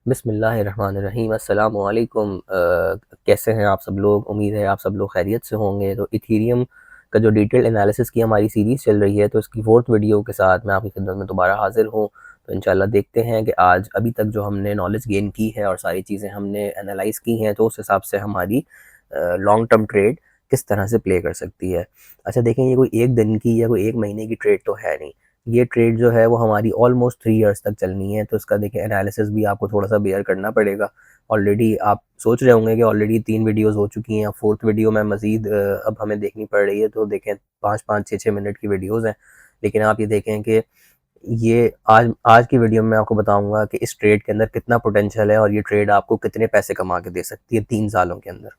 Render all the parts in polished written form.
बिस्मिल्लाहिर्रहमानिर्रहीम। अस्सलाम वालेकुम। कैसे हैं आप सब लोग? उम्मीद है आप सब लोग खैरियत से होंगे। तो इथीरियम का जो डिटेल एनालिसिस की हमारी सीरीज़ चल रही है, तो इसकी फोर्थ वीडियो के साथ मैं आपकी खिदमत में दोबारा हाजिर हूँ। तो इंशाल्लाह देखते हैं कि आज अभी तक जो हमने नॉलेज गेन की है और सारी चीज़ें हमने एनालाइज की हैं, तो उस हिसाब से हमारी लॉन्ग टर्म ट्रेड किस तरह से प्ले कर सकती है। अच्छा देखें, ये कोई एक दिन की या कोई एक महीने की ट्रेड तो है नहीं। ये ट्रेड जो है वो हमारी ऑलमोस्ट 3 इयर्स तक चलनी है। तो इसका देखिए एनालिसिस भी आपको थोड़ा सा बेयर करना पड़ेगा। ऑलरेडी आप सोच रहे होंगे कि ऑलरेडी 3 वीडियोस हो चुकी हैं, फोर्थ वीडियो में मज़ीद अब हमें देखनी पड़ रही है। तो देखें 5-5 6-6 मिनट की वीडियोस हैं, लेकिन आप ये देखें कि ये आज आज की वीडियो में आपको बताऊंगा कि इस ट्रेड के अंदर कितना पोटेंशियल है और ये ट्रेड आपको कितने पैसे कमा के दे सकती है 3 सालों के अंदर।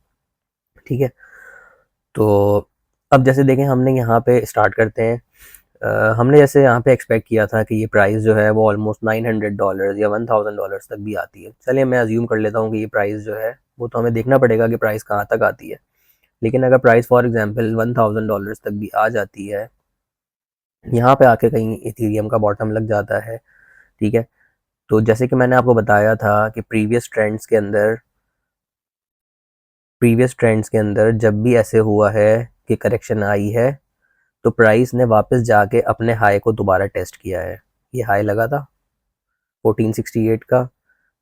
ठीक है, तो अब जैसे देखें हमने यहाँ पे स्टार्ट करते हैं। हमने जैसे यहाँ पे एक्सपेक्ट किया था कि ये प्राइस जो है वो ऑलमोस्ट $900 या $1000 तक भी आती है। चलिए मैं अज्यूम कर लेता हूँ कि ये प्राइस जो है वो तो हमें देखना पड़ेगा कि प्राइस कहाँ तक आती है। लेकिन अगर प्राइस फॉर एग्जांपल $1000 तक भी आ जाती है, यहाँ पे आके कहीं इथीरियम का बॉटम लग जाता है। ठीक है, तो जैसे कि मैंने आपको बताया था कि प्रीवियस ट्रेंड्स के अंदर जब भी ऐसे हुआ है कि करेक्शन आई है, तो प्राइस ने वापस जाके अपने हाई को दोबारा टेस्ट किया है। ये हाई लगा था 1468 का,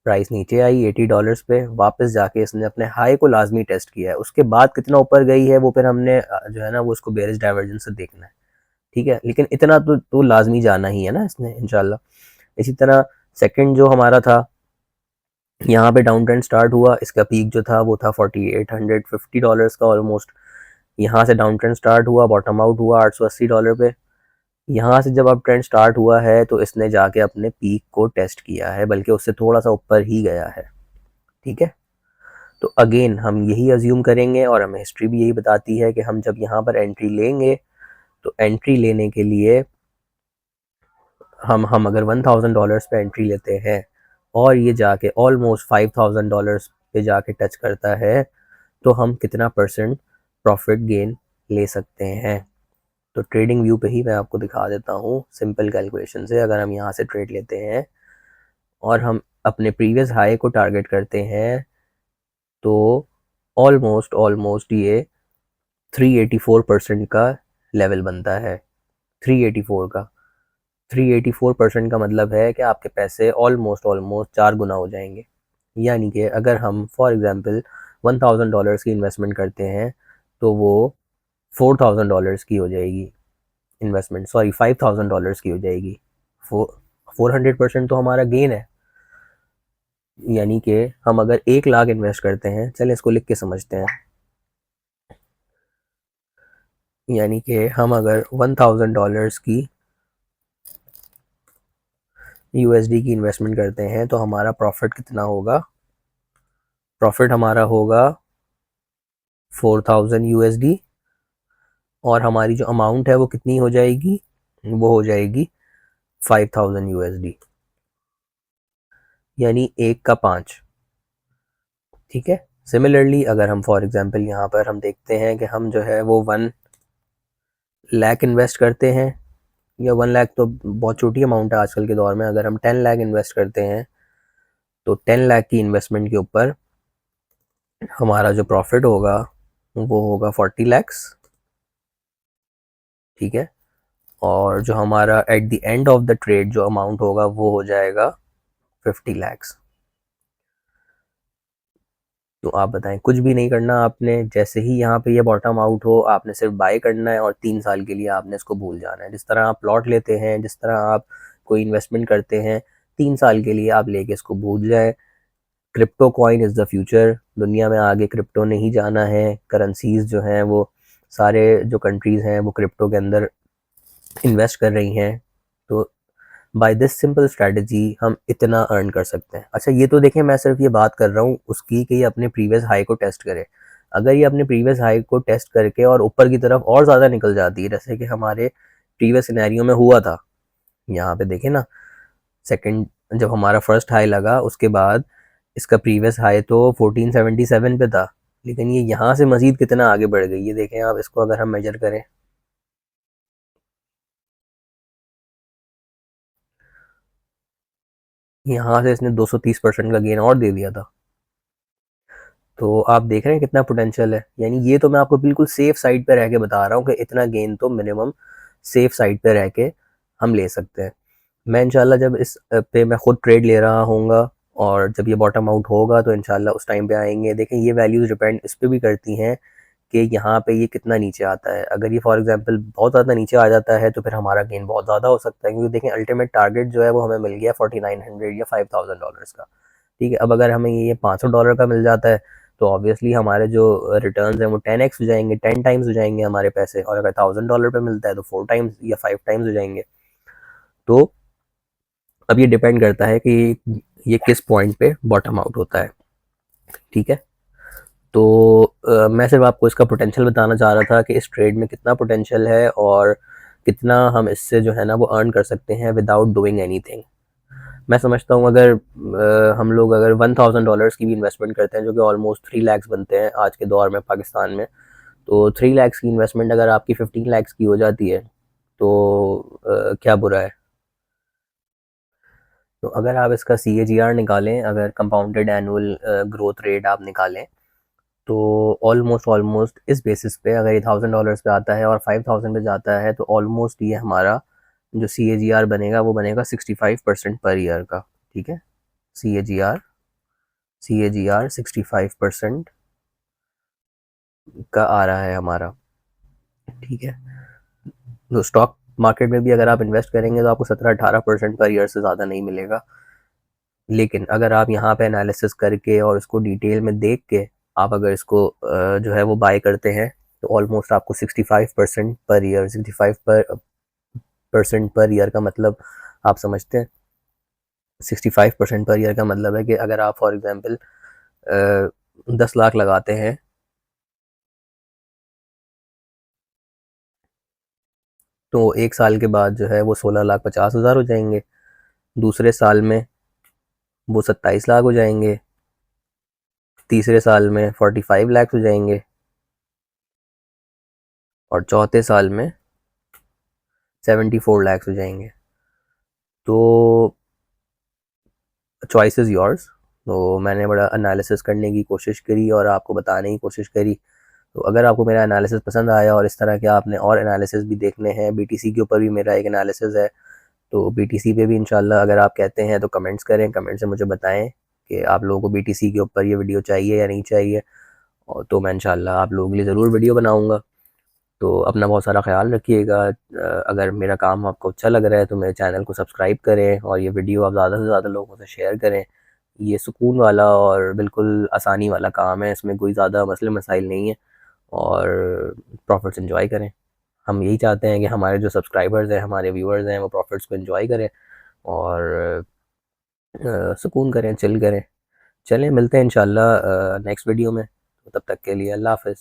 प्राइस नीचे आई $80 पे, वापस जाके इसने अपने हाई को लाजमी टेस्ट किया है। उसके बाद कितना ऊपर गई है वो फिर हमने जो है ना वो उसको बेरिश डाइवर्जेंस से देखना है। ठीक है, लेकिन इतना तो लाजमी जाना ही है ना इसने इंशाल्लाह। इसी तरह सेकंड जो हमारा था, यहाँ पे डाउन ट्रेंड स्टार्ट हुआ, इसका पीक जो था वो था $4850 का ऑलमोस्ट। यहाँ से डाउन ट्रेंड स्टार्ट हुआ, बॉटम आउट हुआ $880 पे। यहाँ से जब अब ट्रेंड स्टार्ट हुआ है तो इसने जाके अपने पीक को टेस्ट किया है, बल्कि उससे थोड़ा सा ऊपर ही गया है। ठीक है, तो अगेन हम यही अज्यूम करेंगे और हमें हिस्ट्री भी यही बताती है कि हम जब यहाँ पर एंट्री लेंगे, तो एंट्री लेने के लिए हम अगर $1000 पे एंट्री लेते हैं और ये जाके ऑलमोस्ट $5000 पे जाके टच करता है, तो हम कितना परसेंट प्रॉफिट गेन ले सकते हैं। तो ट्रेडिंग व्यू पे ही मैं आपको दिखा देता हूँ सिंपल कैलकुलेशन से। अगर हम यहाँ से ट्रेड लेते हैं और हम अपने प्रीवियस हाई को टारगेट करते हैं, तो ऑलमोस्ट ऑलमोस्ट ये 384% का लेवल बनता है। 384 का 384% का मतलब है कि आपके पैसे ऑलमोस्ट ऑलमोस्ट 4 गुना हो जाएंगे। यानी कि अगर हम फॉर एग्जांपल $1000 की इन्वेस्टमेंट करते हैं, तो वो $4000 की हो जाएगी इन्वेस्टमेंट, सॉरी $5000 की हो जाएगी। 400% तो हमारा गेन है। यानी कि हम अगर 1 लाख इन्वेस्ट करते हैं, चलें इसको लिख के समझते हैं। यानी कि हम अगर $1000 की यूएसडी की इन्वेस्टमेंट करते हैं, तो हमारा प्रॉफिट कितना होगा? प्रॉफिट हमारा होगा 4000 यूएसडी, और हमारी जो अमाउंट है वो कितनी हो जाएगी? वो हो जाएगी 5000 यूएसडी, यानी 1 का 5। ठीक है, सिमिलरली अगर हम फॉर एग्जांपल यहाँ पर हम देखते हैं कि हम जो है वो 1 लाख इन्वेस्ट करते हैं, या 1 लाख तो बहुत छोटी अमाउंट है आजकल के दौर में। अगर हम 10 लाख इन्वेस्ट करते हैं, तो 10 लाख की इन्वेस्टमेंट के ऊपर हमारा जो प्रॉफिट होगा वो होगा 40 lakhs। ठीक है, और जो हमारा at the end of the trade जो अमाउंट होगा वो हो जाएगा 50 lakhs। तो आप बताएं, कुछ भी नहीं करना आपने, जैसे ही यहाँ पे ये बॉटम आउट हो आपने सिर्फ बाय करना है और 3 साल के लिए आपने इसको भूल जाना है। जिस तरह आप प्लॉट लेते हैं, जिस तरह आप कोई इन्वेस्टमेंट करते हैं, 3 साल के लिए आप लेके इसको भूल जाएं। Crypto coin is the future. दुनिया में आगे क्रिप्टो ने ही जाना है। करेंसीज जो हैं वो सारे जो कंट्रीज़ हैं वो क्रिप्टो के अंदर इन्वेस्ट कर रही हैं। तो बाय दिस सिंपल स्ट्रेटजी हम इतना अर्न कर सकते हैं। अच्छा ये तो देखें, मैं सिर्फ ये बात कर रहा हूँ उसकी कि ये अपने प्रीवियस हाई को टेस्ट करे। अगर ये अपने प्रीवियस हाई को टेस्ट करके और ऊपर की तरफ और ज़्यादा निकल जाती है, जैसे कि हमारे प्रीवियस सिनेरियो में हुआ था, यहाँ पे देखें ना, सेकंड जब हमारा फर्स्ट हाई लगा उसके बाद इसका प्रीवियस हाई तो 1477 पे था, लेकिन ये यहाँ से मज़ीद कितना आगे बढ़ गई ये देखें आप। इसको अगर हम मेजर करें, यहाँ से इसने 230% का गेन और दे दिया था। तो आप देख रहे हैं कितना पोटेंशियल है। यानी ये तो मैं आपको बिल्कुल सेफ साइड पे रह के बता रहा हूँ कि इतना गेन तो मिनिमम सेफ साइड पे रह के हम ले सकते हैं। मैं इंशाल्लाह जब इस पे मैं खुद ट्रेड ले रहा होऊंगा और जब ये बॉटम आउट होगा तो इंशाल्लाह उस टाइम पे आएंगे। देखें ये वैल्यूज़ डिपेंड इस पे भी करती हैं कि यहाँ पे ये कितना नीचे आता है। अगर ये फॉर एग्जांपल बहुत ज़्यादा नीचे आ जाता है तो फिर हमारा गेन बहुत ज़्यादा हो सकता है, क्योंकि देखें अल्टीमेट टारगेट जो है वो हमें मिल गया 4900 या $5000 का। ठीक है, अब अगर हमें ये $500 का मिल जाता है तो ऑब्वियसली हमारे जो रिटर्न्स हैं वो 10x हो जाएंगे, 10 टाइम्स हो जाएंगे हमारे पैसे। और अगर $1000 पे मिलता है तो 4 टाइम्स या 5 टाइम्स हो जाएंगे। तो अब ये डिपेंड करता है कि ये किस पॉइंट पे बॉटम आउट होता है। ठीक है, तो मैं सिर्फ आपको इसका पोटेंशियल बताना चाह रहा था कि इस ट्रेड में कितना पोटेंशियल है और कितना हम इससे जो है ना वो अर्न कर सकते हैं विदाउट डूइंग एनीथिंग। मैं समझता हूँ अगर हम लोग अगर $1000 की भी इन्वेस्टमेंट करते हैं जो कि ऑलमोस्ट 3 लाख बनते हैं आज के दौर में पाकिस्तान में, तो 3 लाख की इन्वेस्टमेंट अगर आपकी 15 लाख की हो जाती है तो क्या बुरा है। तो अगर आप इसका CAGR निकालें, अगर कंपाउंडेड एनुअल ग्रोथ रेट आप निकालें, तो ऑलमोस्ट ऑलमोस्ट इस बेसिस पे अगर ये $1000 पे आता है और 5000 पे जाता है तो ऑलमोस्ट ये हमारा जो CAGR बनेगा वो बनेगा 65% पर ईयर का। ठीक है, CAGR CAGR 65% का आ रहा है हमारा। ठीक है, तो स्टॉक मार्केट में भी अगर आप इन्वेस्ट करेंगे तो आपको 17-18% पर ईयर से ज़्यादा नहीं मिलेगा। लेकिन अगर आप यहाँ पे एनालिसिस करके और इसको डिटेल में देख के आप अगर इसको जो है वो बाय करते हैं तो ऑलमोस्ट आपको 65% पर ईयर, 65% पर ईयर का मतलब आप समझते हैं। 65% पर ईयर का मतलब है कि अगर आप फॉर एग्जांपल 10 लाख लगाते हैं तो एक साल के बाद जो है वो 16,50,000 हो जाएंगे। दूसरे साल में वो 27 लाख हो जाएंगे। तीसरे साल में 45 लाख हो जाएंगे और चौथे साल में 74 लाख हो जाएंगे। तो चॉइस इज़ योर्स। तो मैंने बड़ा एनालिसिस करने की कोशिश करी और आपको बताने की कोशिश करी। तो अगर आपको मेरा एनालिसिस पसंद आया और इस तरह के आपने और एनालिसिस भी देखने हैं, BTC के ऊपर भी मेरा एक एनालिसिस है, तो BTC पे भी इंशाल्लाह अगर आप कहते हैं तो कमेंट्स करें, कमेंट से मुझे बताएं कि आप लोगों को BTC के ऊपर ये वीडियो चाहिए या नहीं चाहिए। और तो मैं इंशाल्लाह आप लोगों के लिए ज़रूर वीडियो बनाऊँगा। तो अपना बहुत सारा ख्याल रखिएगा। अगर मेरा काम आपको अच्छा लग रहा है तो मेरे चैनल को सब्सक्राइब करें और ये वीडियो आप ज़्यादा से ज़्यादा लोगों से शेयर करें। ये सुकून वाला और बिल्कुल आसानी वाला काम है, इसमें कोई ज़्यादा मसले मसाइल नहीं है और प्रॉफिट्स एंजॉय करें। हम यही चाहते हैं कि हमारे जो सब्सक्राइबर्स हैं, हमारे व्यूअर्स हैं, वो प्रॉफिट्स को एंजॉय करें और सुकून करें, चिल करें। चलें मिलते हैं इंशाल्लाह नेक्स्ट वीडियो में। तो तब तक के लिए अल्लाह हाफ़िज़।